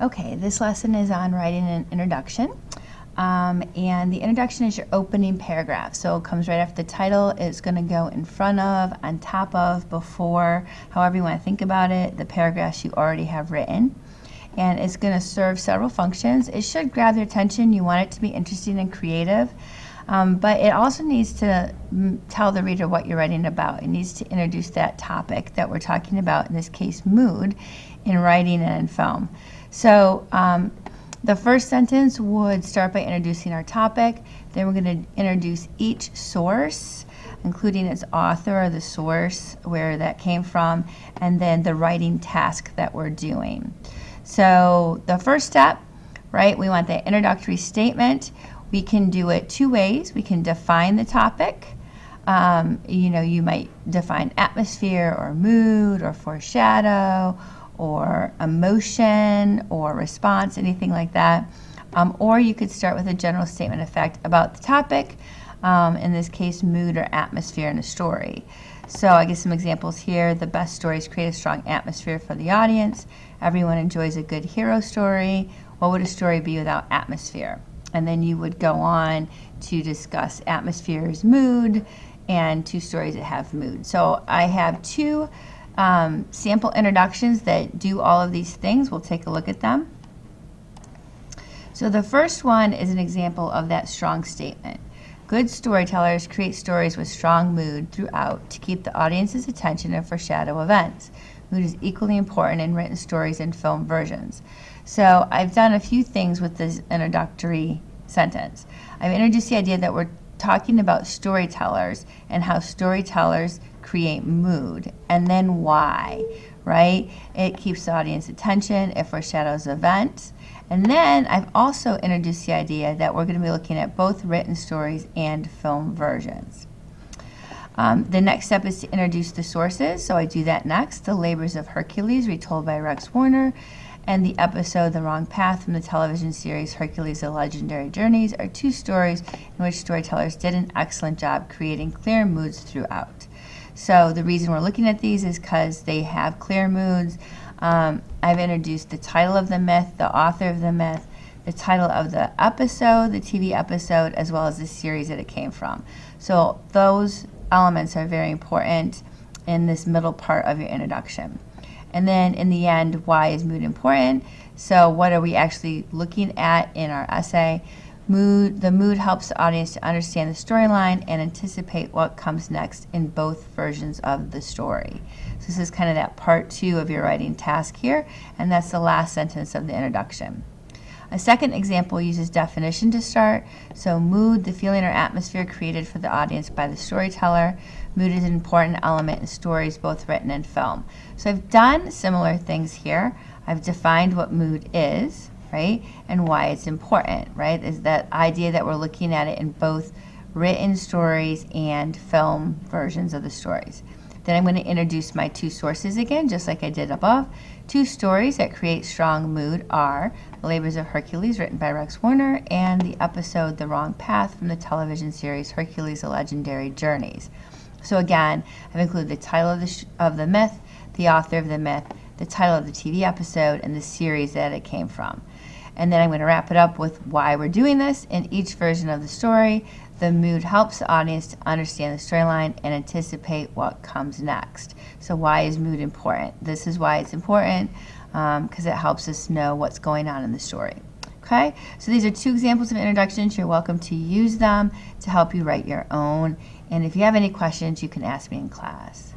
Okay, this lesson is on writing an introduction. And the introduction is your opening paragraph. So it comes right after the title. It's going to go in front of, on top of, before, however you want to think about it, the paragraphs you already have written. And it's going to serve several functions. It should grab their attention. You want it to be interesting and creative. But it also needs to tell the reader what you're writing about. It needs to introduce that topic that we're talking about, in this case, mood, in writing and in film. So the first sentence would start by introducing our topic. Then we're going to introduce each source, including its author or the source, where that came from, and then the writing task that we're doing. So the first step, right, we want the introductory statement. We can do it two ways. We can define the topic. You might define atmosphere or mood or foreshadow or emotion or response, anything like that. Or you could start with a general statement of fact about the topic, in this case, mood or atmosphere in a story. So I give some examples here. The best stories create a strong atmosphere for the audience. Everyone enjoys a good hero story. What would a story be without atmosphere? And then you would go on to discuss atmosphere's mood and two stories that have mood. So I have two sample introductions that do all of these things. We'll take a look at them. So the first one is an example of that strong statement. Good storytellers create stories with strong mood throughout to keep the audience's attention and foreshadow events. Mood is equally important in written stories and film versions. So I've done a few things with this introductory sentence. I've introduced the idea that we're talking about storytellers and how storytellers create mood, and then why, right? It keeps the audience attention, it foreshadows events. And then I've also introduced the idea that we're going to be looking at both written stories and film versions. The next step is to introduce the sources, so I do that next. The Labors of Hercules, retold by Rex Warner, and the episode The Wrong Path from the television series Hercules: The Legendary Journeys are two stories in which storytellers did an excellent job creating clear moods throughout. So the reason we're looking at these is because they have clear moods. I've introduced the title of the myth, the author of the myth, the title of the episode, the TV episode, as well as the series that it came from. So those elements are very important in this middle part of your introduction. And then in the end, why is mood important? So what are we actually looking at in our essay? The mood helps the audience to understand the storyline and anticipate what comes next in both versions of the story. So this is kind of that part 2 of your writing task here, and that's the last sentence of the introduction. A second example uses definition to start. So mood, the feeling or atmosphere created for the audience by the storyteller. Mood is an important element in stories, both written and film. So I've done similar things here. I've defined what mood is, right, and why it's important, right? Is that idea that we're looking at it in both written stories and film versions of the stories. Then I'm going to introduce my two sources again, just like I did above. Two stories that create strong mood are The Labors of Hercules, written by Rex Warner, and the episode The Wrong Path from the television series Hercules: The Legendary Journeys. So again, I've included the title of the myth, the author of the myth, the title of the TV episode, and the series that it came from. And then I'm going to wrap it up with why we're doing this. In each version of the story, the mood helps the audience to understand the storyline and anticipate what comes next. So why is mood important? This is why it's important, because it helps us know what's going on in the story. Okay, so these are two examples of introductions. You're welcome to use them to help you write your own. And if you have any questions, you can ask me in class.